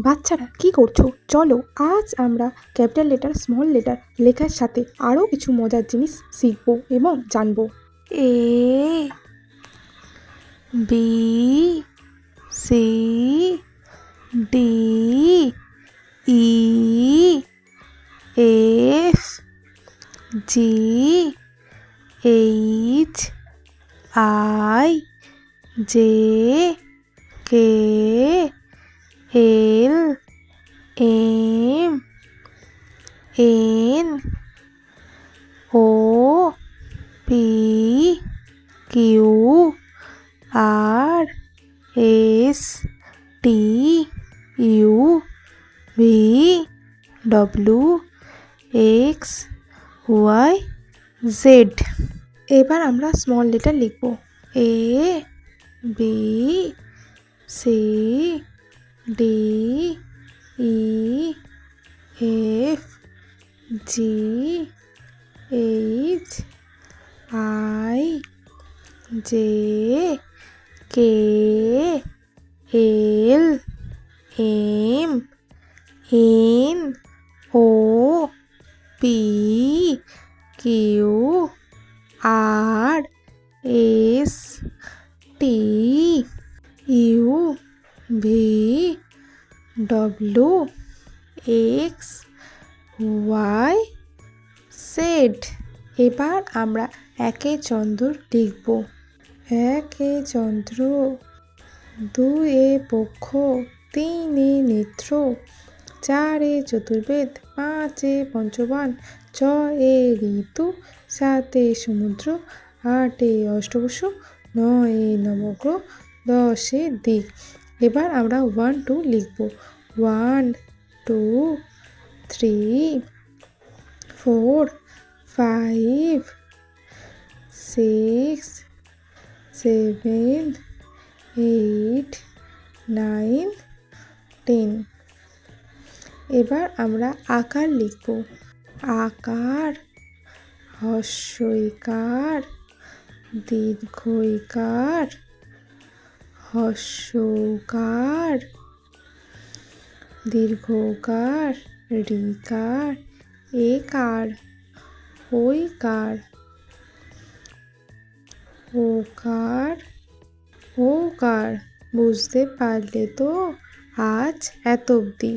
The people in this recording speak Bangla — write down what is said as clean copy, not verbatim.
বাচ্চারা কি করছো? চলো আজ আমরা ক্যাপিটাল লেটার স্মল লেটার লেখার সাথে আরও কিছু মজার জিনিস শিখবো এবং জানবো। A B C D E F G H I J K L M N O P Q R S T U V W X Y Z। এবার আমরা স্মল লেটার লিখব। A B C D E F G H I J K L M N O P Q R S T U V W X Y Z। এবার আমরা একে চন্দ্র লিখব। একে চন্দ্র, দুয়ে পক্ষ, তিনে নেত্র, চারে চতুর্বেদ, পাঁচে পঞ্চবান, ছয়ে ঋতু, সাতে সমুদ্র, আটে অষ্টবসু, নয়ে নবগ্রহ, দশে দিক। এবার আমরা 1 2 লিখব। 1 2 3 4 5 6 7 8 9 10। এবার আমরা আকার লিখব। আকার, হ্রস্বইকার, দীর্ঘইকার, হ্রস্বকার, দীর্ঘকার, ঋকার, একার, ঐকার, ওকার, ওকার। বুঝতে পারলে তো? আজ এত অবধি।